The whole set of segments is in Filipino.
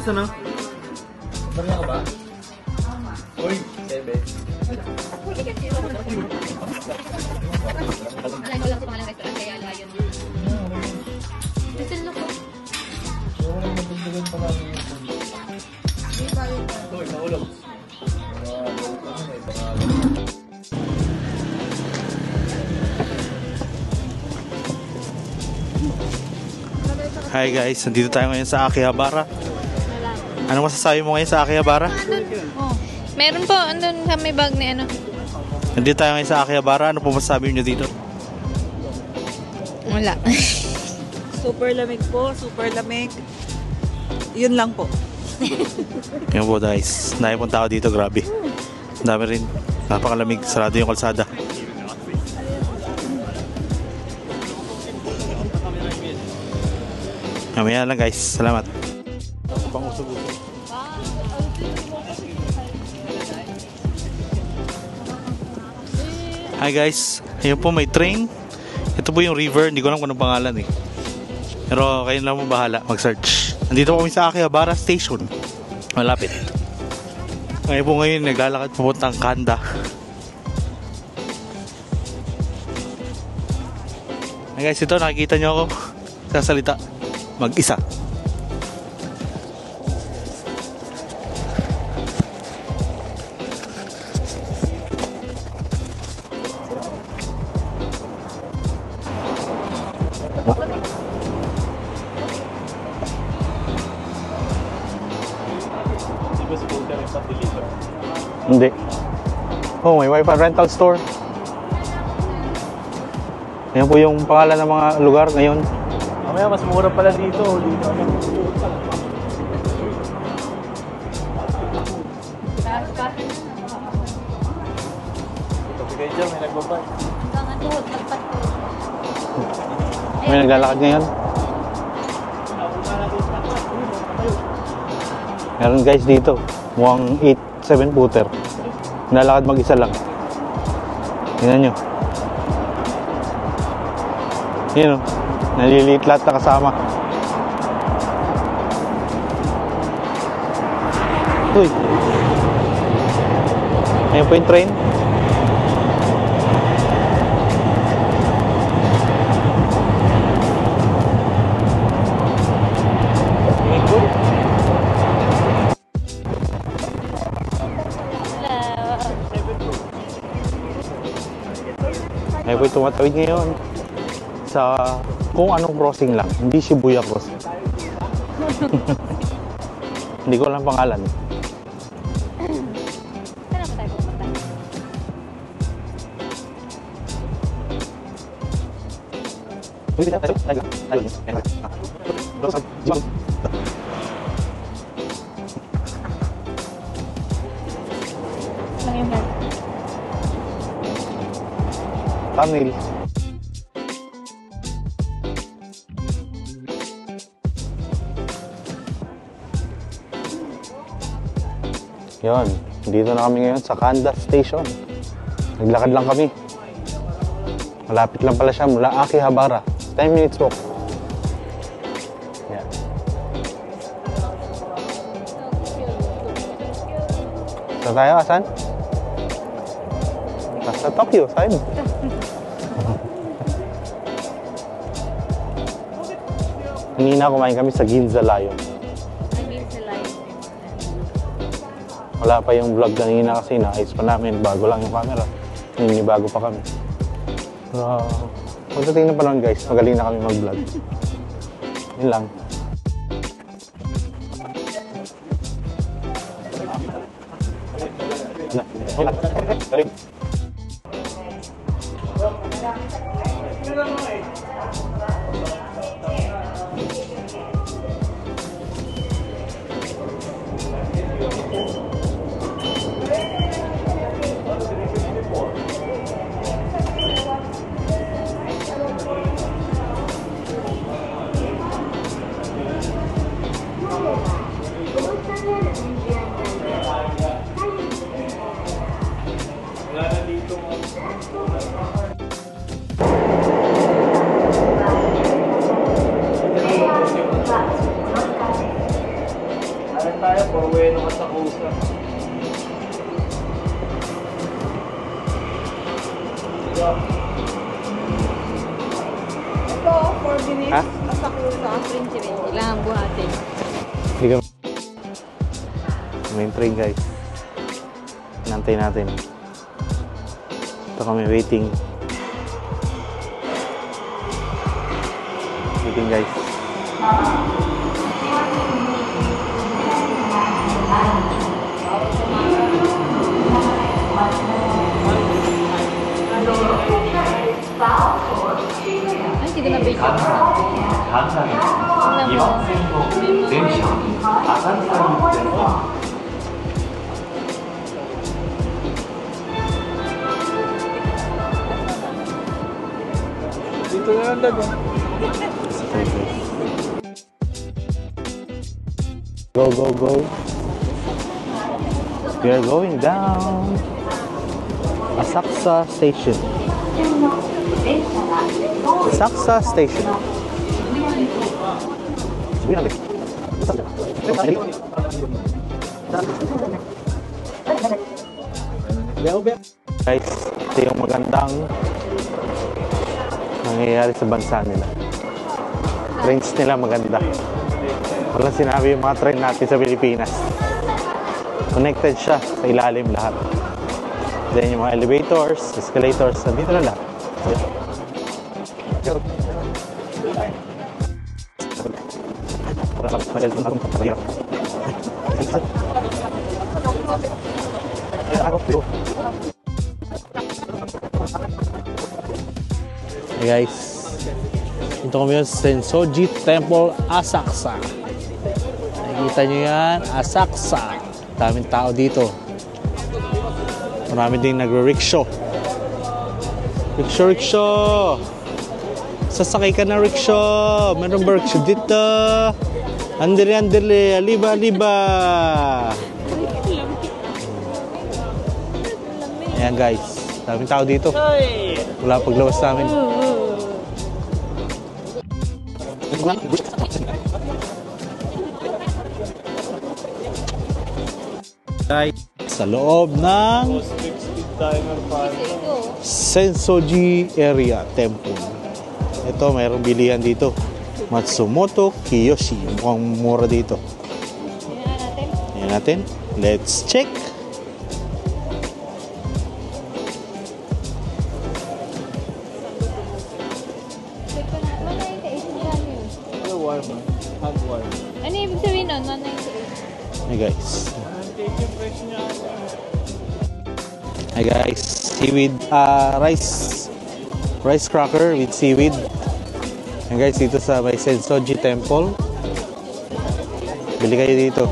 Gusto na? Bariya ka ba? Uy, Bebe. Alay ko lang sa pangalang restaurant kaya layo na. Gusto nyo ko? Walang madagdagan pa lang yun. Uy, mahulog. Hi guys, nandito tayo ngayon sa Akihabara. Ano masasabi mo ngayon sa Akihabara? Oh. Meron po, andun sa may bag ni ano. Nandito tayo ngayon sa Akihabara. Ano po masasabi niyo dito? Wala. Super lamig po, super lamig. Yun lang po. Yan po guys, naipunta ako dito, grabe. Ang dami rin, napakalamig, sarado yung kalsada. Mamaya lang guys, salamat. Hi guys, ayun po may train. Ito po yung river, hindi ko alam kung anong pangalan eh. Pero kayo lang mo bahala, mag-search. Nandito po kami sa Akihabara Station. Malapit. Ngayon po ngayon, naglalakad pupuntang Kanda. Hey guys, ito nakikita nyo ako sasalita mag-isa. Hindi. Oh, may wifi rental store. Yan po yung pangalan ng mga lugar ngayon. Mamaya mas mura pala dito. Dito kami. Ito kayo dyan, may nagbabay. May naglalakad ngayon. Meron guys dito. Mukhang 8-7 footer. Nalakad mag-isa lang. Tingnan nyo. Yun o. Naliliit lahat na kasama. Uy. Ayan po yung train. Ayan po yung tumatawid ngayon sa kung anong crossing lang, hindi Shibuya crossing. Hindi ko alam pangalan. Saan ba tayo pupunta? Lang yung bag. Tamil. Yon, dito na kami ngayon sa Kanda Station. Naglakad lang kami. Malapit lang pala siya mula Akihabara. 10 minutes walk. Yan. Saan tayo? Asan? Sa Tokyo, saan? Kanina kumain kami sa Ginza Lion. Wala pa yung vlog kanina kasi naayos pa namin. Bago lang yung camera. Bago pa kami. Pagdating na pa lang guys, magaling na kami mag-vlog. Yun lang. Wala na tayo, Porweno ka sa Kusa. Ito, 4 minutes. Ha? Asakusa. Prince, kailangan buhatin. Hindi ka... Main train guys. Nantay natin. Ito kami waiting. Waiting guys. Ay, hindi ko na bake. 関西2番線の電車浅草行きです。 Dito na lang dago. Go, go, go. We are going down. Asakusa Station. Asakusa Station. Guys, ito yung magandang nangyayari sa bansa nila. Trains nila maganda. Walang sinabi yung mga train natin sa Pilipinas. Connected siya sa ilalim lahat. Then yung mga elevators, escalators, nandito na lahat. Hey guys, ito kami yung Sensoji Temple, Asakusa. Nakikita nyo yan, Asakusa. Daming tao dito. Marami ding nagre-rickshaw. Rickshaw! Sasakay ka ng rickshaw! Meron ba rickshaw dito? Andele, aliba! Ayan guys, daming tao dito. Wala paglabas namin. Guys, sa loob ng Sensoji Area Temple. Ito, mayroong bilihan dito. Matsumoto Kiyoshi. Mukhang mura dito. Ayan natin. Let's check. Ano ibig sabihin nun? 198. Hey guys. Hi guys. Seaweed, rice cracker with seaweed. And guys, dito sa may Sensoji Temple. Bili kayo dito.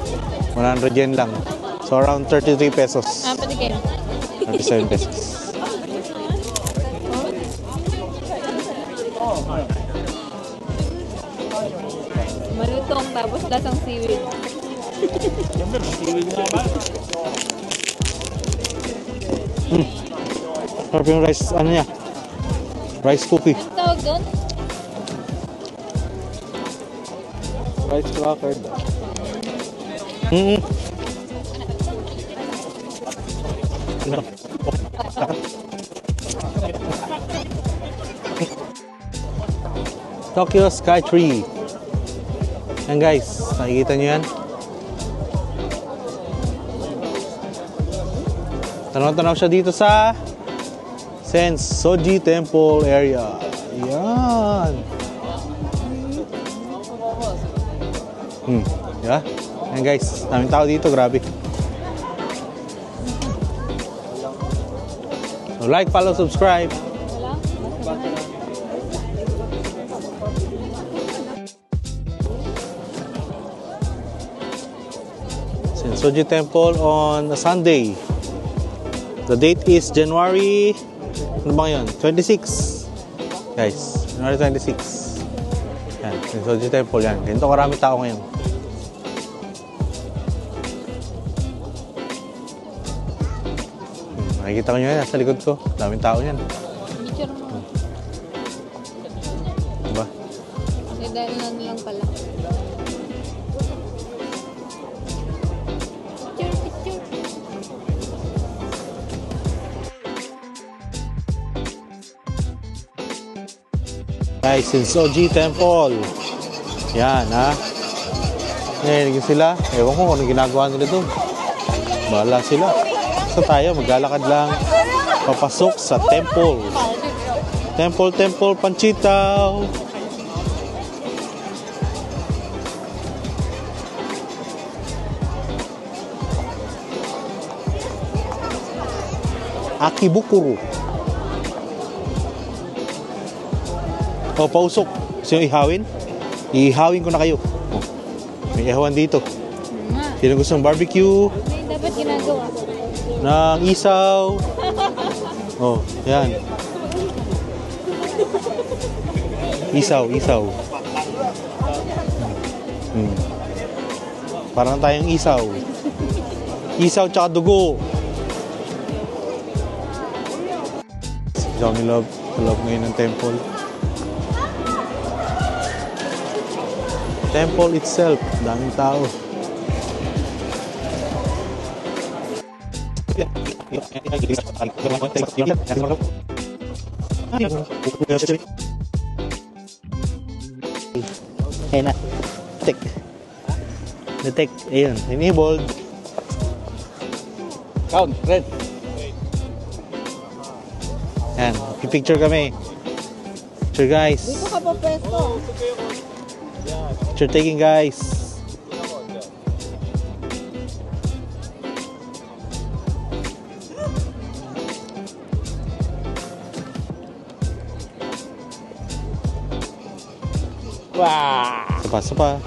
100 yen lang. So around 33 pesos. Patikim. 37 pesos. Malutong tapos lasang seaweed. Sarap yung rice, ano niya? Rice cookie. Ano tawag doon? Rice cracker. Tokyo Sky Tree. Yan guys, nakikita nyo yan? Tanaw-tanaw siya dito sa Sensoji Temple area. Yan. Diba? Yan guys, daming tao dito, grabe. So like, follow, subscribe. Sensoji Temple on a Sunday. The date is January, ano ba yun? 26. Guys, January 26. Yan, Sensoji Temple yan. Ganito karami tao ngayon. Nakikita ko nyo yan, nasa likod ko. Daming tao yan. Picture mo. Diba? Eh, dahil lang pala. Ay, Sensoji Temple. Yan, ha? Ngayon sila. Ewan ko kung anong ginagawa nila doon. Bahala sila. So tayo, maglalakad lang. Papasok sa temple. Temple, Panchitaw. Akibukuro. O, pausok. Sino ihawin? Ihawin ko na kayo. O, may ihawan dito. Sino gustong barbecue? Dapat ginagawa. Ng isaw. Oh, yan. Isaw. Parang tayong isaw. Isaw tsaka dugo. Isaw ni Love. Love ngayon ng temple. Temple itself. Daming tao. Ayan na. Detect. Ayun. Enabled. Count, red. Ayan. Picture kami. Picture guys. Dito ka pa pwesto. Picture taking guys. Wah! Sapa.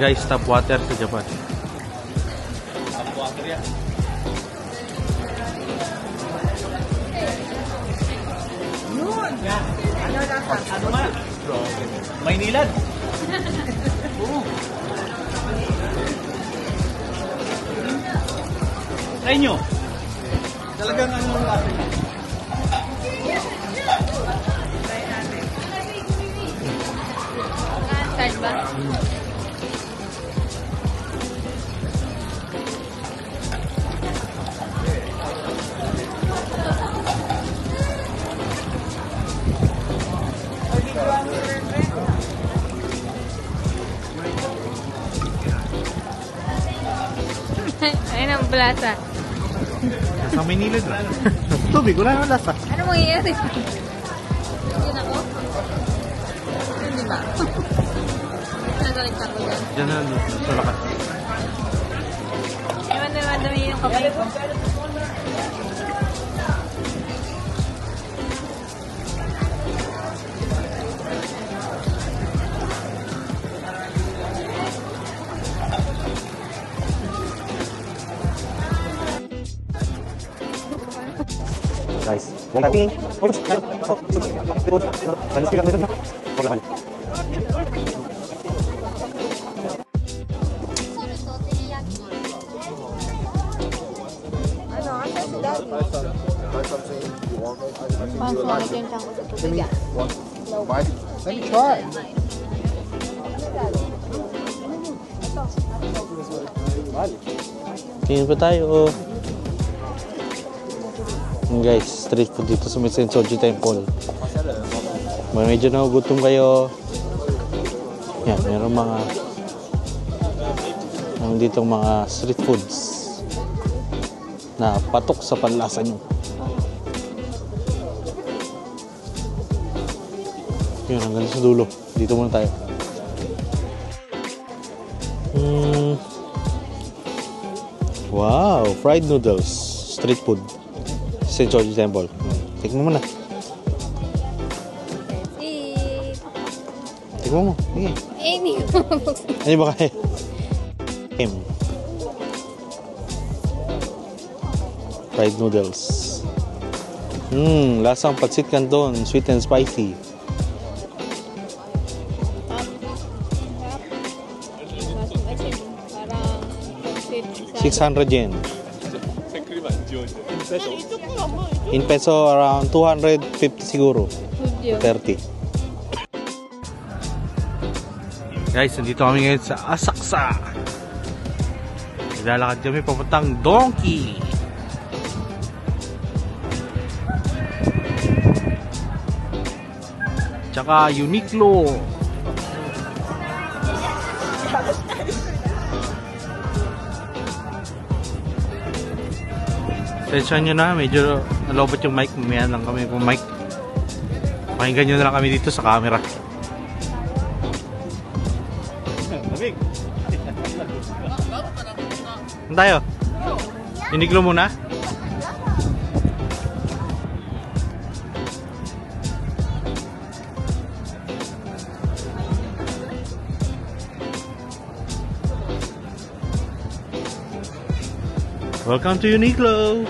Guys, tap water sa Japan. Tap water yan. Ano nga? May nilad. Try nyo. Talagang ano ang lasa niya. Start ba? Ayun ang plaza. Sa Manila na. Tubig, wala na lasa. Ano mangyayari? Yun ako? Hindi ba? Nagalit ako dyan. Diyan na sa lakas. Ewan na madami yung kapay ko. Guys, Let me try. tingin pa tayo. Guys, street food dito sa Sensoji Temple. Medyo nagugutom kayo. Yan, meron ditong mga street foods na patok sa panlasa nyo. Yun, hanggang sa dulo. Dito muna tayo. Wow, fried noodles. Street food. Sensoji Temple. Tikman mo na. Tikman mo. Sige. Hindi ko mabuksan. Ano ba kaya? Fried noodles. Lasang Patsit Canton. Sweet and spicy. Parang 600 yen. In peso, around 250 siguro. 30. Guys, nandito kami ngayon sa Asakusa. Naglalakad kami papuntang Donkey. Tsaka Uniqlo. Sensya nyo na, medyo nalobot yung mic. Mamaya lang kami kung mic. Pakinggan nyo na lang kami dito sa camera. Saan tayo? Uniqlo muna? Welcome to Uniqlo!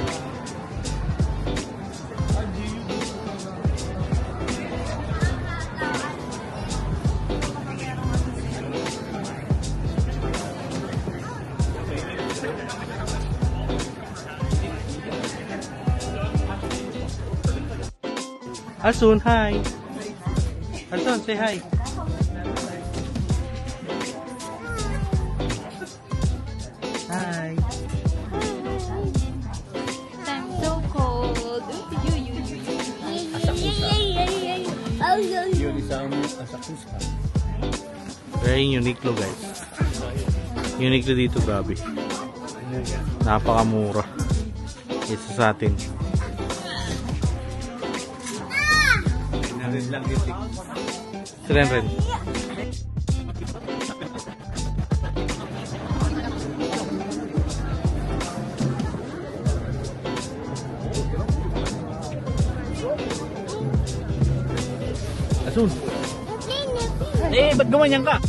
Asun, hi! Asun, say hi! Hi! I'm so cold. Yun isang Asakusa. Very Uniqlo, guys. Uniqlo dito, grabe. Napakamura. Isa sa atin. Ren. Asun. Ba't gumanyan ka?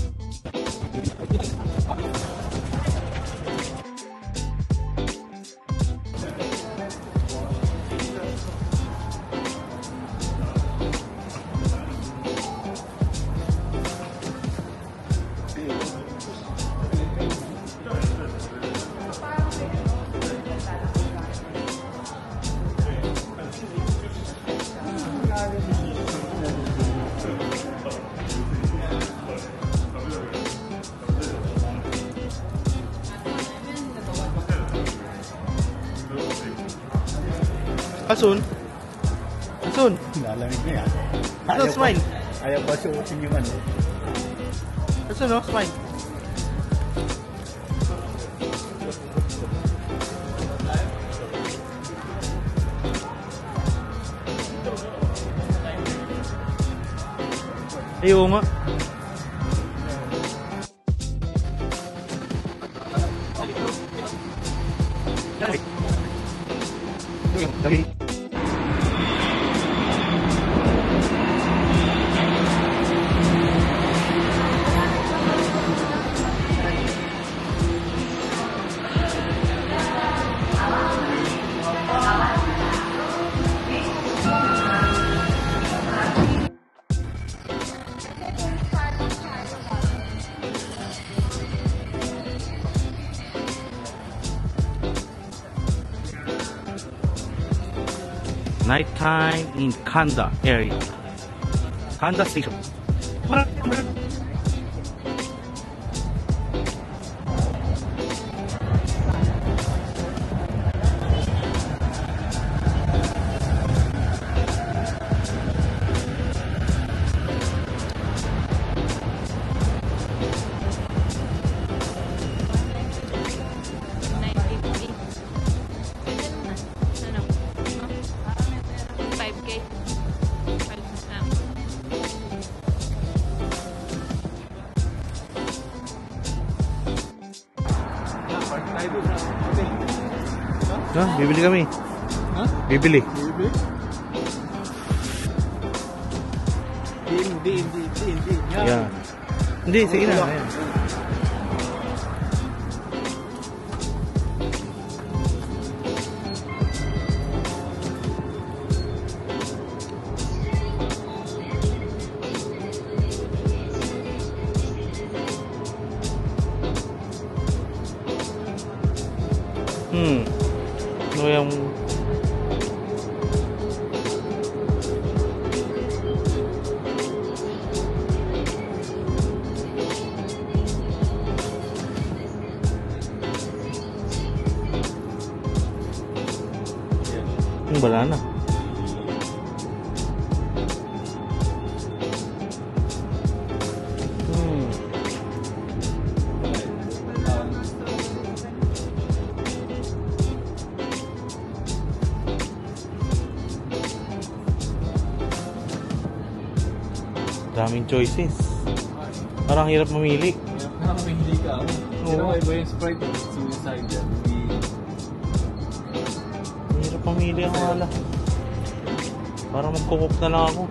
Asun. Nalamig na yan. Asun, smile. Ayaw pa suotin yung ano. Asun, no? Smile. Ayaw nga. Dali. Nighttime in Kanda area. Kanda station. Bibili kami. Ha? Bibili. Hindi. Yeah. Hindi, sige na. Ayan. Ano yung... Wala na. Daming choices. Parang hirap mamili. Nakakahili ka ako. Pero Oo. iba yung Sprite, suicide yan. Hirap mamili ang wala. Parang magkukok na lang ako.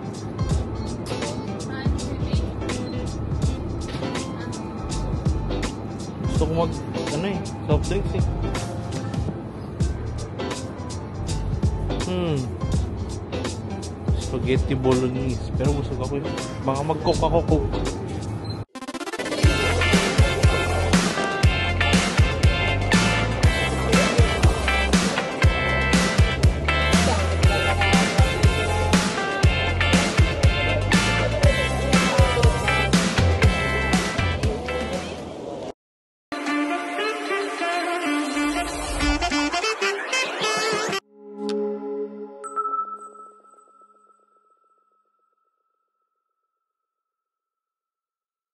Gusto ko mag, ano eh, soft drinks eh. Spaghetti bolognese. Pero busog ako eh. Baka mag-cook ako.